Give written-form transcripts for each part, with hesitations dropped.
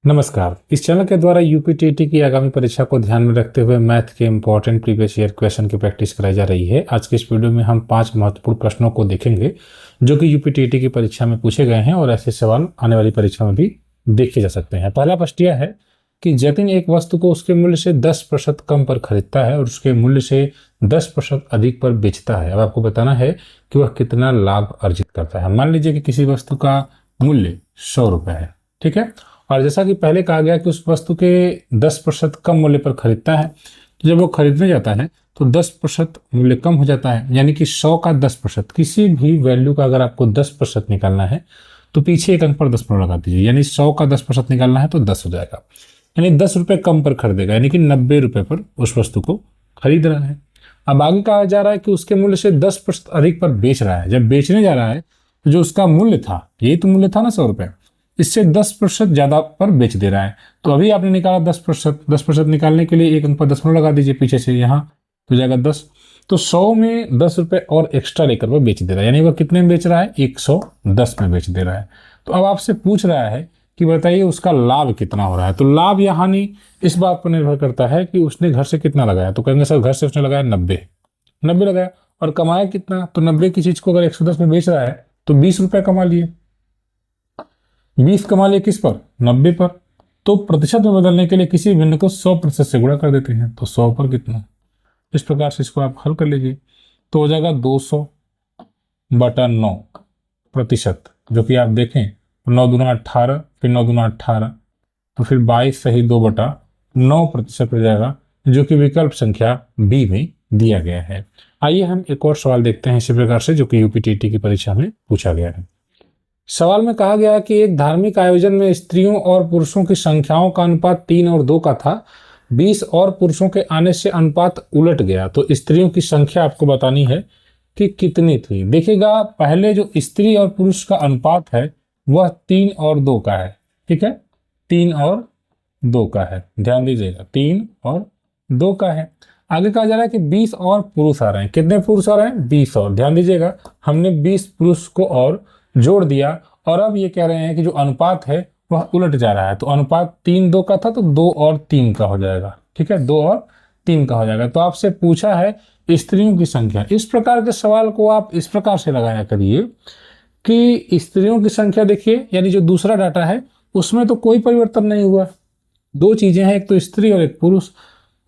नमस्कार। इस चैनल के द्वारा यूपीटीटी की आगामी परीक्षा को ध्यान में रखते हुए मैथ के इंपॉर्टेंट प्रीवियस ईयर क्वेश्चन की प्रैक्टिस कराई जा रही है। आज के इस वीडियो में हम 5 महत्वपूर्ण प्रश्नों को देखेंगे जो कि यूपीटीटी की परीक्षा में पूछे गए हैं और ऐसे सवाल आने वाली परीक्षा में भी देखे जा सकते हैं। पहला प्रश्न यह है कि जतिन एक वस्तु को उसके मूल्य से 10% कम पर खरीदता है और उसके मूल्य से 10% अधिक पर बेचता है। अब आपको बताना है कि वह कितना लाभ अर्जित करता है। मान लीजिए कि किसी वस्तु का मूल्य 100 रुपये है, ठीक है, और जैसा कि पहले कहा गया कि उस वस्तु के 10% कम मूल्य पर खरीदता है, तो जब वो खरीदने जाता है तो 10% मूल्य कम हो जाता है, यानी कि 100 का 10%, किसी भी वैल्यू का अगर आपको 10% निकालना है तो पीछे एक अंक पर 10 लगा दीजिए, यानी 100 का 10% निकालना है तो 10 हो जाएगा, यानी 10 रुपये कम पर खरीदेगा, यानी कि 90 रुपये पर उस वस्तु को खरीद रहा है। अब आगे कहा जा रहा है कि उसके मूल्य से 10% अधिक पर बेच रहा है। जब बेचने जा रहा है तो जो उसका मूल्य था, यही तो मूल्य था ना 100 रुपये, इससे 10% ज्यादा पर बेच दे रहा है। तो अभी आपने निकाला 10% निकालने के लिए एक अंक पर 10 लगा दीजिए पीछे से, यहाँ तो जाएगा 10। तो 100 में 10 रुपये और एक्स्ट्रा लेकर वह बेच दे रहा है, यानी वह कितने में बेच रहा है, 110 में बेच दे रहा है। तो अब आपसे पूछ रहा है कि बताइए उसका लाभ कितना हो रहा है। तो लाभ यहाँ नहीं, इस बात पर निर्भर करता है कि उसने घर से कितना लगाया। तो कहेंगे सर घर से उसने लगाया 90 लगाया, और कमाया कितना, तो 90 की चीज को अगर 110 में बेच रहा है तो 20 रुपये कमा लिए। 20 कमा लिए किस पर, 90 पर। तो प्रतिशत में बदलने के लिए किसी भिन्न को 100% से गुणा कर देते हैं, तो 100 पर कितना, इस प्रकार से इसको आप हल कर लीजिए। तो हो जाएगा 200/9%, जो कि आप देखें 9 दूना 18, फिर 9 दूना 18, तो फिर 22 सही 2/9% हो जाएगा, जो कि विकल्प संख्या बी में दिया गया है। आइए हम एक और सवाल देखते हैं इसी प्रकार से, जो कि यूपीटीटी की परीक्षा में पूछा गया है। सवाल में कहा गया कि एक धार्मिक आयोजन में स्त्रियों और पुरुषों की संख्याओं का अनुपात 3 और 2 का था। 20 और पुरुषों के आने से अनुपात उलट गया, तो स्त्रियों की संख्या आपको बतानी है कि कितनी थी। देखिएगा, पहले जो स्त्री और पुरुष का अनुपात है वह 3 और 2 का है, ठीक है, 3 और 2 का है, ध्यान दीजिएगा, 3 और 2 का है। आगे कहा जा रहा है कि 20 और पुरुष आ रहे हैं। कितने पुरुष आ रहे हैं, 20 और। ध्यान दीजिएगा, हमने 20 पुरुष को और जोड़ दिया, और अब ये कह रहे हैं कि जो अनुपात है वह उलट जा रहा है। तो अनुपात 3-2 का था, तो 2 और 3 का हो जाएगा, ठीक है, 2 और 3 का हो जाएगा। तो आपसे पूछा है स्त्रियों की संख्या। इस प्रकार के सवाल को आप इस प्रकार से लगाया करिए कि स्त्रियों की संख्या देखिए, यानी जो दूसरा डाटा है उसमें तो कोई परिवर्तन नहीं हुआ। दो चीजें हैं, एक तो स्त्री और एक पुरुष।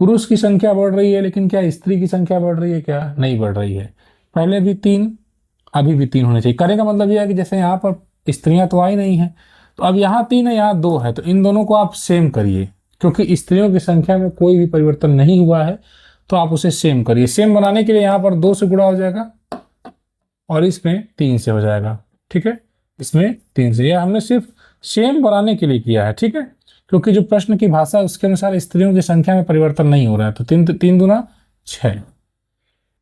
पुरुष की संख्या बढ़ रही है, लेकिन क्या स्त्री की संख्या बढ़ रही है, क्या नहीं बढ़ रही है। पहले भी 3, अभी भी 3 होने चाहिए। करने का मतलब यह है कि जैसे यहाँ पर स्त्रियां तो आई नहीं है, तो अब यहाँ 3 है, यहाँ 2 है, तो इन दोनों को आप सेम करिए, क्योंकि स्त्रियों की संख्या में कोई भी परिवर्तन नहीं हुआ है, तो आप उसे सेम करिए। सेम बनाने के लिए यहाँ पर 2 से गुणा हो जाएगा और इसमें 3 से हो जाएगा, ठीक है, इसमें 3 से। यह हमने सिर्फ सेम बनाने के लिए किया है, ठीक है, क्योंकि जो प्रश्न की भाषा है उसके अनुसार स्त्रियों की संख्या में परिवर्तन नहीं हो रहा है। तो 3 दूना 6,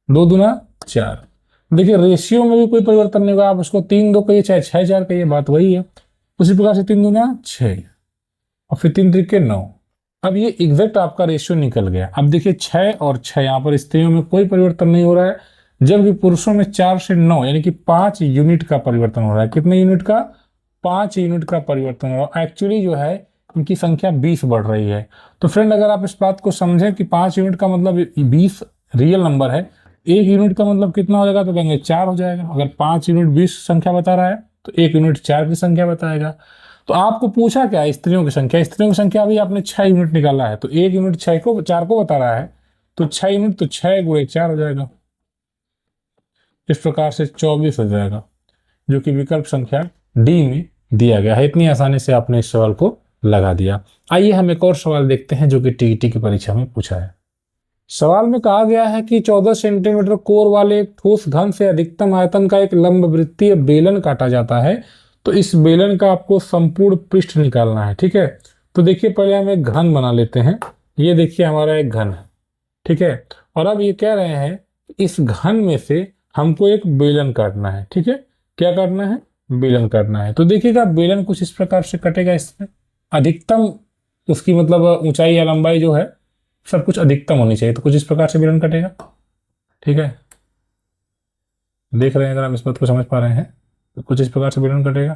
2 दूना 4। देखिए रेशियो में भी कोई परिवर्तन नहीं होगा, आप उसको 3-2 कहिए चाहे 6-4 कहिए, बात वही है। उसी प्रकार से 3 दूना 6 और फिर 3 त्रिके 9। अब ये एग्जैक्ट आपका रेशियो निकल गया। अब देखिए 6 और 6, यहाँ पर स्त्रियों में कोई परिवर्तन नहीं हो रहा है, जबकि पुरुषों में 4 से 9 यानी कि 5 यूनिट का परिवर्तन हो रहा है। कितने यूनिट का, 5 यूनिट का परिवर्तन हो रहा है। एक्चुअली जो है इनकी संख्या 20 बढ़ रही है। तो फ्रेंड, अगर आप इस बात को समझें कि 5 यूनिट का मतलब 20 रियल नंबर है, 1 यूनिट का मतलब कितना हो जाएगा, तो कहेंगे 4 हो जाएगा। अगर 5 यूनिट 20 संख्या बता रहा है तो 1 यूनिट 4 की संख्या बताएगा। तो आपको पूछा क्या, स्त्रियों की संख्या। स्त्रियों की संख्या अभी आपने 6 यूनिट निकाला है, तो 1 यूनिट 4 को बता रहा है, तो 6 यूनिट तो 6 गुणे 4 हो जाएगा। इस प्रकार से 24 हो जाएगा, जो कि विकल्प संख्या डी में दिया गया है। इतनी आसानी से आपने इस सवाल को लगा दिया। आइए हम एक और सवाल देखते हैं जो कि टीईटी की परीक्षा में पूछा है। सवाल में कहा गया है कि 14 सेंटीमीटर कोर वाले एक ठोस घन से अधिकतम आयतन का एक लंबवृत्तीय बेलन काटा जाता है। तो इस बेलन का आपको संपूर्ण पृष्ठ निकालना है, ठीक है। तो देखिए पहले हम एक घन बना लेते हैं। ये देखिए हमारा एक घन है, ठीक है, और अब ये कह रहे हैं इस घन में से हमको एक बेलन काटना है, ठीक है। क्या काटना है, बेलन काटना है। तो देखिएगा बेलन कुछ इस प्रकार से कटेगा। इसमें अधिकतम उसकी मतलब ऊंचाई या लंबाई जो है सब कुछ अधिकतम होनी चाहिए, तो कुछ इस प्रकार से बेलन कटेगा, ठीक है। देख रहे हैं, अगर आप इस बात को समझ पा रहे हैं तो कुछ इस प्रकार से बेलन कटेगा,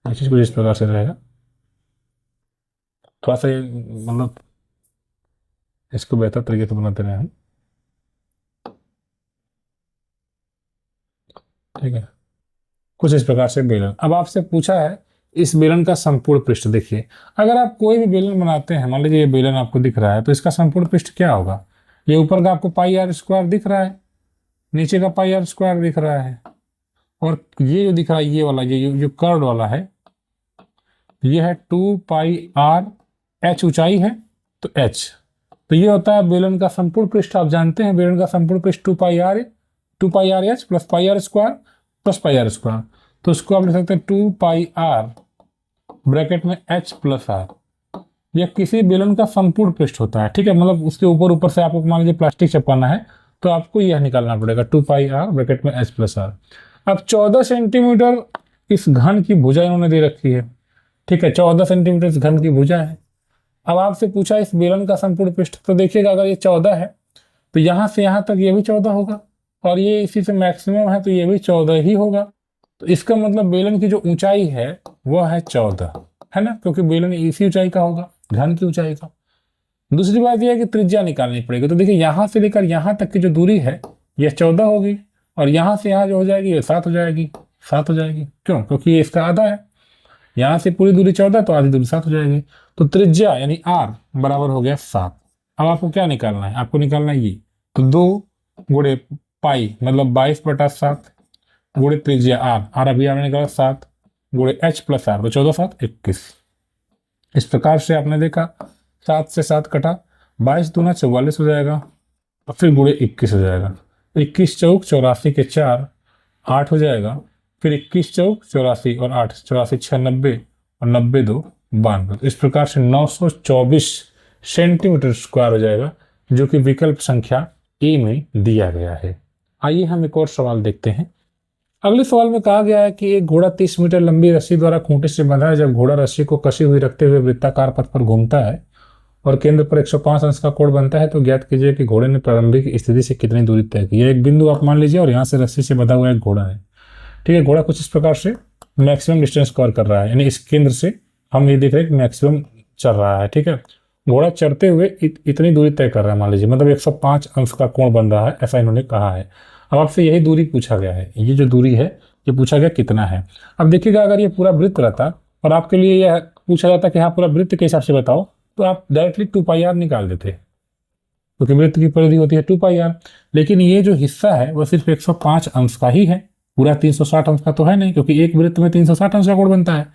कुछ इस प्रकार से रहेगा। थोड़ा सा मतलब इसको बेहतर तरीके से बनाते रहे हम। ठीक है, कुछ इस प्रकार से बेलन। अब आपसे पूछा है इस बेलन का संपूर्ण पृष्ठ देखिए। अगर आप कोई भी बेलन बनाते हैं, मान लीजिए ये बेलन आपको दिख रहा है, तो इसका संपूर्ण पृष्ठ क्या होगा? ये ऊपर का आपको पाई आर स्क्वायर दिख रहा है, नीचे का पाई आर स्क्वायर दिख रहा है, और ये जो दिख रहा है ये वाला, ये जो कर्व वाला है, ये है 2 पाई आर, एच ऊंचाई है तो एच, तो ये होता है बेलन का संपूर्ण पृष्ठ। आप जानते हैं बेलन का संपूर्ण पृष्ठ 2 पाई आर है, 2 pi r h plus pi r square plus pi r square. तो इसको आप लिख सकते हैं 2 पाई आर ब्रैकेट में एच प्लस आर। यह किसी बेलन का संपूर्ण पृष्ठ होता है। ठीक है, मतलब उसके ऊपर ऊपर से आपको मान लीजिए प्लास्टिक चिपकाना है तो आपको यह निकालना पड़ेगा 2 पाई आर ब्रैकेट में एच प्लस आर। अब 14 सेंटीमीटर इस घन की भुजा इन्होंने दे रखी है। ठीक है, 14 सेंटीमीटर इस घन की भुजा है। अब आपसे पूछा इस बेलन का संपूर्ण पृष्ठ, तो देखिएगा अगर ये 14 है तो यहां से यहां तक ये भी 14 होगा, और ये इसी से मैक्सिमम है तो ये भी 14 ही होगा। तो इसका मतलब बेलन की जो ऊंचाई है वह है 14, है ना, क्योंकि बेलन इसी ऊंचाई का होगा, घन की ऊंचाई का। दूसरी बात यह है कि त्रिज्या निकालनी पड़ेगी। तो देखिए यहां से लेकर यहां तक की जो दूरी है यह 14 होगी, और यहां से यहां जो हो जाएगी ये 7 हो जाएगी, 7 हो जाएगी। क्यों? क्योंकि ये इसका आधा है, यहां से पूरी दूरी 14 तो आधी दूरी 7 हो जाएगी। तो त्रिज्या यानी आर बराबर हो गया 7। अब आपको क्या निकालना है? आपको निकालना है ये, तो 2 गुणे पाई मतलब 22/7 गुणे त्रिज्या आर, आर अभी आपने निकाला 7 गुणे एच प्लस आर, तो 14 7 21। इस प्रकार से आपने देखा 7 से 7 कटा, 22 दूना 44 हो जाएगा, और फिर गुणे 21 हो जाएगा। 21 चौक 84 के 4 8 हो जाएगा, फिर 21 चौक 84 और 8 84 6 90 और 90 2 92। इस प्रकार से 924 सेंटीमीटर स्क्वायर हो जाएगा, जो कि विकल्प संख्या ए में दिया गया है। आइए हम एक और सवाल देखते हैं। अगले सवाल में कहा गया है कि एक घोड़ा 30 मीटर लंबी रस्सी द्वारा खूंटे से बंधा है। जब घोड़ा रस्सी को कसी हुई रखते हुए वृत्ताकार पथ पर घूमता है और केंद्र पर 105 अंश का कोण बनता है, तो ज्ञात कीजिए कि घोड़े ने प्रारंभिक स्थिति से कितनी दूरी तय की है। एक बिंदु आप मान लीजिए और यहाँ से रस्सी से बंधा हुआ एक घोड़ा है। ठीक है, घोड़ा कुछ इस प्रकार से मैक्सिमम डिस्टेंस कवर कर रहा है, यानी इस केंद्र से हम ये देख रहे हैं कि मैक्सिमम चल रहा है। ठीक है, घोड़ा चढ़ते हुए इतनी दूरी तय कर रहा है मान लीजिए, मतलब 105 अंश का कोण बन रहा है, ऐसा इन्होंने कहा है। अब आपसे यही दूरी पूछा गया है, ये जो दूरी है ये पूछा गया कितना है। अब देखिएगा अगर ये पूरा वृत्त रहता और आपके लिए यह पूछा जाता कि हाँ पूरा वृत्त के हिसाब से बताओ, तो आप डायरेक्टली 2 पाई आर निकाल देते, क्योंकि वृत्त की परिधि होती है 2 पाई आर। लेकिन ये जो हिस्सा है वो सिर्फ 105 अंश का ही है, पूरा 360 अंश का तो है नहीं, क्योंकि एक वृत्त में 360 अंश का कोण बनता है।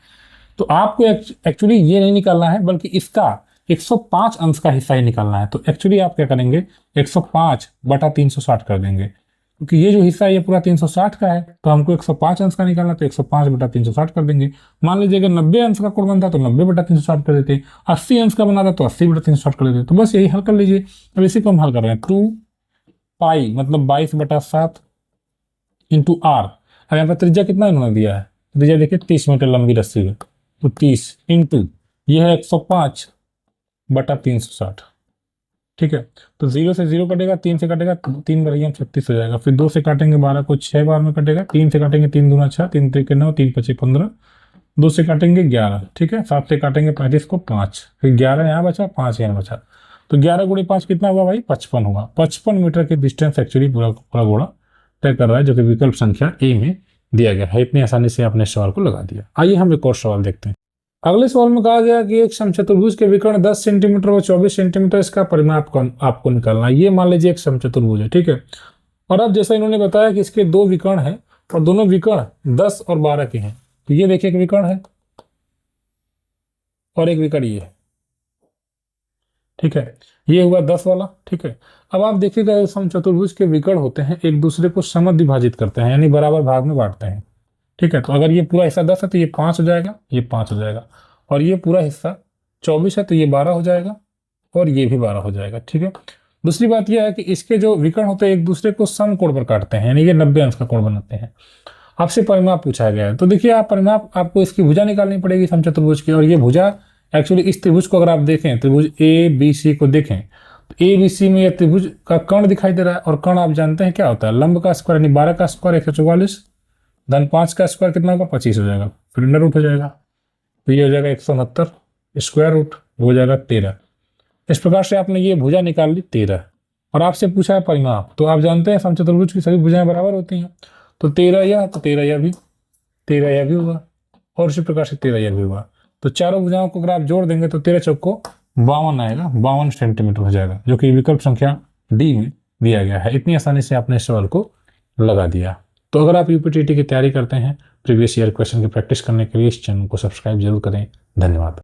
तो आपको एक्चुअली ये नहीं निकालना है, बल्कि इसका 105 अंश का हिस्सा ही निकालना है। तो एक्चुअली आप क्या करेंगे, 105/360 कर देंगे, क्योंकि ये जो हिस्सा है ये पूरा 360 का है, तो हमको 105 अंश का निकालना, तो 105/360 कर देंगे। मान लीजिए अगर 90 अंश का कोण बनता तो 90/360 कर देते, 80 अंश का बना था तो 80/360 कर देते। तो बस यही हल कर लीजिए। अब इसी को हम हल कर रहे हैं, 2 पाई मतलब 22/7 इंटू आर। अब यहाँ पर त्रिज्या कितना इन्होंने दिया है, त्रिज्या देखिए 30 मीटर लंबी रस्सी है, तो 30 इंटू ये है 105/360। ठीक है, तो 0 से 0 कटेगा, 3 से कटेगा, 3 बराबर 36 हो जाएगा। फिर 2 से काटेंगे 12 को 6 बार में कटेगा, 3 से काटेंगे 3 दूना 6, 3 त्रिक 9, 3 पचे 15, 2 से काटेंगे 11। ठीक है, 7 से काटेंगे 35 को 5, फिर 11 यहाँ बचा, 5 यहाँ बचा, तो 11 गुणे 5 कितना हुआ भाई, 55 हुआ। 55 मीटर की डिस्टेंस एक्चुअली पूरा घोड़ा तय कर रहा है, जो कि विकल्प संख्या ए में दिया गया है। इतनी आसानी से आपने सवाल को लगा दिया। आइए हम एक और सवाल देखते हैं। अगले सवाल में कहा गया कि एक समचतुर्भुज के विकर्ण 10 सेंटीमीटर व 24 सेंटीमीटर, इसका परिमाप आपको निकालना है। ये मान लीजिए एक समचतुर्भुज है। ठीक है, और अब जैसा इन्होंने बताया कि इसके 2 विकर्ण हैं और दोनों विकर्ण 10 और 12 के हैं, तो ये देखिए एक विकर्ण है और एक विकर्ण ये है। ठीक है, ये हुआ 10 वाला। ठीक है, अब आप देखिएगा समचतुर्भुज के विकर्ण होते हैं एक दूसरे को समद्विभाजित करते हैं, यानी बराबर भाग में बांटते हैं। ठीक है, तो अगर ये पूरा हिस्सा 10 है तो ये 5 हो जाएगा, ये 5 हो जाएगा, और ये पूरा हिस्सा 24 है तो ये 12 हो जाएगा, और ये भी 12 हो जाएगा। ठीक है, दूसरी बात यह है कि इसके जो विकर्ण होते हैं एक दूसरे को समकोण पर काटते हैं, यानी ये 90 अंश का कोण बनाते हैं। आपसे परिमाप पूछा गया है, तो देखिए आप परिमाप आपको इसकी भुजा निकालनी पड़ेगी समचतुर्भुज की, और ये भुजा एक्चुअली इस त्रिभुज को अगर आप देखें, त्रिभुज ए बी सी को देखें, तो ए बी सी में यह त्रिभुज का कर्ण दिखाई दे रहा है, और कर्ण आप जानते हैं क्या होता है, लंब का स्क्वायर यानी 12 का स्क्वायर 144, धन 5 का स्क्वायर कितना होगा, 25 हो जाएगा, फिर अंडर रूट हो जाएगा, तो ये हो जाएगा 169 स्क्वायर रूट। हो जाएगा 13। इस प्रकार से आपने ये भुजा निकाल ली 13 और आपसे पूछा है परिमाप। तो आप जानते हैं समचतुर्भुज की सभी भुजाएं बराबर होती हैं। तो 13 यह, तो 13 यह भी, 13 यह भी होगा और इसी प्रकार से 13 यह भी होगा। तो चारों भुजाओं को अगर आप जोड़ देंगे तो 13 चौको 52 आएगा, 52 सेंटीमीटर हो जाएगा, जो कि विकल्प संख्या डी में दिया गया है। इतनी आसानी से आपने इस सवाल को लगा दिया। तो अगर आप यूपीटीटी की तैयारी करते हैं, प्रीवियस ईयर क्वेश्चन की प्रैक्टिस करने के लिए इस चैनल को सब्सक्राइब जरूर करें। धन्यवाद।